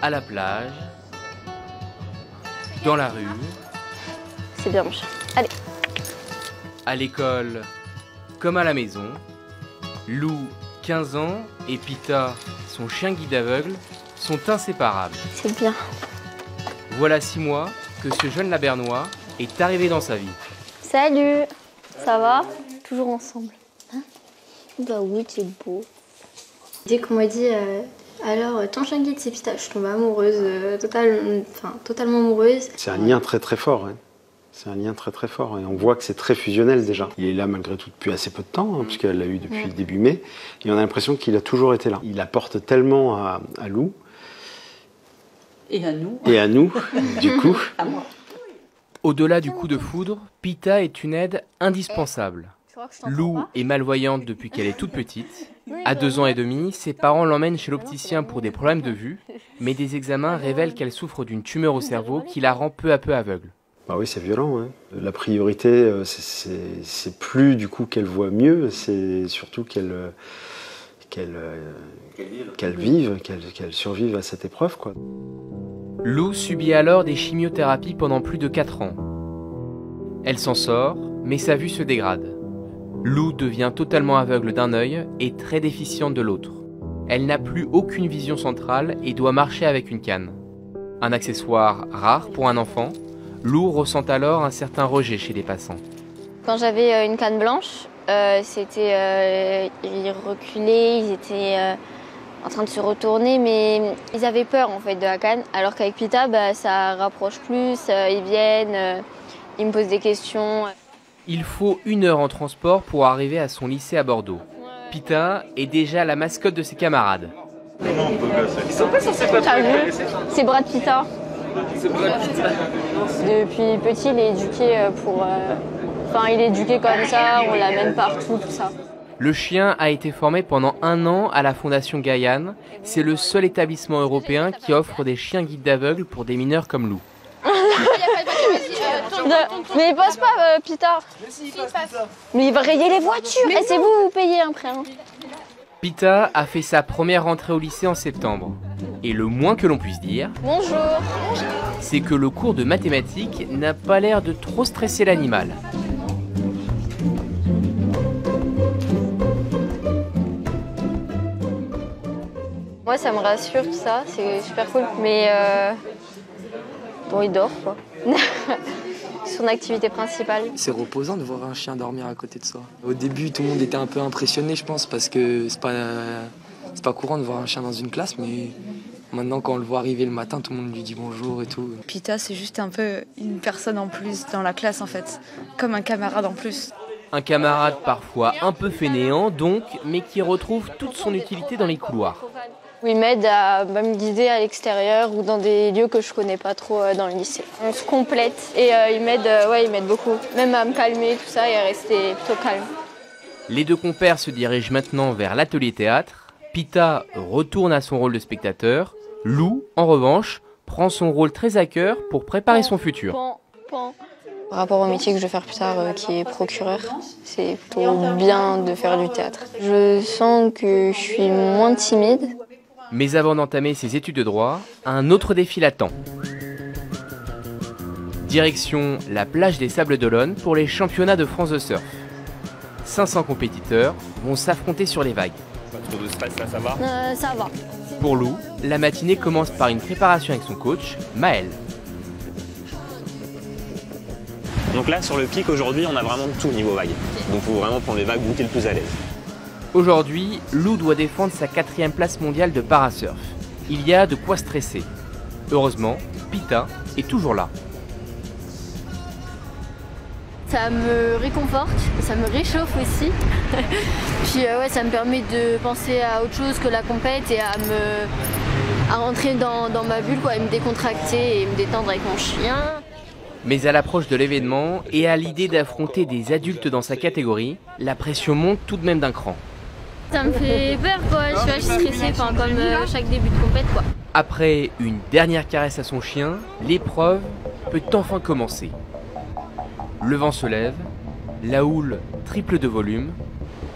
à la plage, dans la rue, C'est bien mon chat. Allez. à l'école comme à la maison. Lou, 15 ans, et Pita, son chien guide aveugle, sont inséparables. C'est bien. Voilà 6 mois que ce jeune labernois est arrivé dans sa vie. Salut. Ça va? Toujours ensemble. Hein? Bah oui, c'est beau. Dès qu'on m'a dit alors ton chien guide c'est Pita, je suis tombée amoureuse, totalement amoureuse. C'est un lien très très fort. Hein. C'est un lien très très fort et on voit que c'est très fusionnel déjà. Il est là malgré tout depuis assez peu de temps, hein, puisqu'elle l'a eu depuis début mai, et on a l'impression qu'il a toujours été là. Il apporte tellement à Lou. Et à nous. Et à nous, du coup. À moi. Au-delà du coup de foudre, Pita est une aide indispensable. Lou est malvoyante depuis qu'elle est toute petite. À 2 ans et demi, ses parents l'emmènent chez l'opticien pour des problèmes de vue, mais des examens révèlent qu'elle souffre d'une tumeur au cerveau qui la rend peu à peu aveugle. Bah oui, c'est violent. Hein. La priorité, c'est plus du coup qu'elle voit mieux, c'est surtout qu'elle vive, qu'elle survive à cette épreuve, quoi. Lou subit alors des chimiothérapies pendant plus de 4 ans. Elle s'en sort, mais sa vue se dégrade. Lou devient totalement aveugle d'un œil et très déficiente de l'autre. Elle n'a plus aucune vision centrale et doit marcher avec une canne. Un accessoire rare pour un enfant, Lou ressent alors un certain rejet chez les passants. Quand j'avais une canne blanche, ils reculaient, ils étaient en train de se retourner, mais ils avaient peur en fait de la canne. Alors qu'avec Pita, ça rapproche plus, ils viennent, ils me posent des questions. Il faut 1 heure en transport pour arriver à son lycée à Bordeaux. Pita est déjà la mascotte de ses camarades. Ils sont pas censés pas T'as vu? C'est Brad Pita. C'est Brad Pitt. Depuis petit, il est éduqué il est éduqué comme ça, on l'amène partout, tout ça. Le chien a été formé pendant 1 an à la Fondation Gaïane. C'est le seul établissement européen qui offre des chiens guides d'aveugles pour des mineurs comme Lou. Mais il passe pas, Pita. Mais il va rayer les voitures. Et c'est vous payez un prêt. Hein. Pita a fait sa première rentrée au lycée en septembre. Et le moins que l'on puisse dire, Bonjour. c'est que le cours de mathématiques n'a pas l'air de trop stresser l'animal. Moi, ça me rassure tout ça, c'est super cool. Mais bon, il dort quoi. Son activité principale. C'est reposant de voir un chien dormir à côté de soi. Au début, tout le monde était un peu impressionné, je pense, parce que c'est pas courant de voir un chien dans une classe, mais maintenant, quand on le voit arriver le matin, tout le monde lui dit bonjour et tout. Pita, c'est juste un peu une personne en plus dans la classe, en fait, comme un camarade en plus. Un camarade parfois un peu fainéant donc, mais qui retrouve toute son utilité dans les couloirs. Il m'aide à me guider à l'extérieur ou dans des lieux que je connais pas trop dans le lycée. On se complète et il m'aide beaucoup. Même à me calmer, tout ça, et à rester plutôt calme. Les 2 compères se dirigent maintenant vers l'atelier théâtre. Pita retourne à son rôle de spectateur. Lou, en revanche, prend son rôle très à cœur pour préparer son futur. Par rapport au métier que je vais faire plus tard, qui est procureur, c'est plutôt bien de faire du théâtre. Je sens que je suis moins timide. Mais avant d'entamer ses études de droit, un autre défi l'attend. Direction la plage des Sables d'Olonne pour les championnats de France de surf. 500 compétiteurs vont s'affronter sur les vagues. Pas trop de stress là, ça va? Ça va. Pour Lou, la matinée commence par une préparation avec son coach, Maël. Donc là, sur le pic, aujourd'hui, on a vraiment tout niveau vague. Donc il faut vraiment prendre les vagues où t'es le plus à l'aise. Aujourd'hui, Lou doit défendre sa 4e place mondiale de parasurf. Il y a de quoi stresser. Heureusement, Pita est toujours là. Ça me réconforte, ça me réchauffe aussi. Puis ça me permet de penser à autre chose que la compète et à rentrer dans ma bulle, quoi, et me décontracter et me détendre avec mon chien. Mais à l'approche de l'événement et à l'idée d'affronter des adultes dans sa catégorie, la pression monte tout de même d'un cran. Ça me fait peur, quoi. Je suis stressée, comme chaque début de compète, quoi. Après une dernière caresse à son chien, l'épreuve peut enfin commencer. Le vent se lève, la houle triple de volume,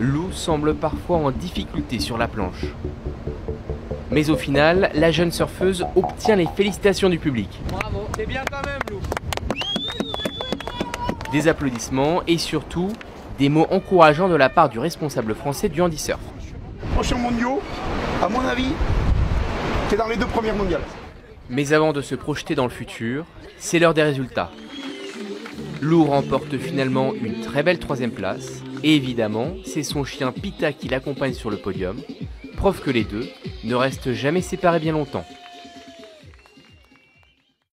Lou semble parfois en difficulté sur la planche. Mais au final, la jeune surfeuse obtient les félicitations du public. Bravo, c'est bien quand même, Lou. Des applaudissements et surtout des mots encourageants de la part du responsable français du handisurf. Prochains mondiaux, à mon avis, c'est dans les 2 premières mondiales. Mais avant de se projeter dans le futur, c'est l'heure des résultats. Lou remporte finalement une très belle 3e place. Et évidemment, c'est son chien Pita qui l'accompagne sur le podium. Preuve que les deux ne restent jamais séparés bien longtemps.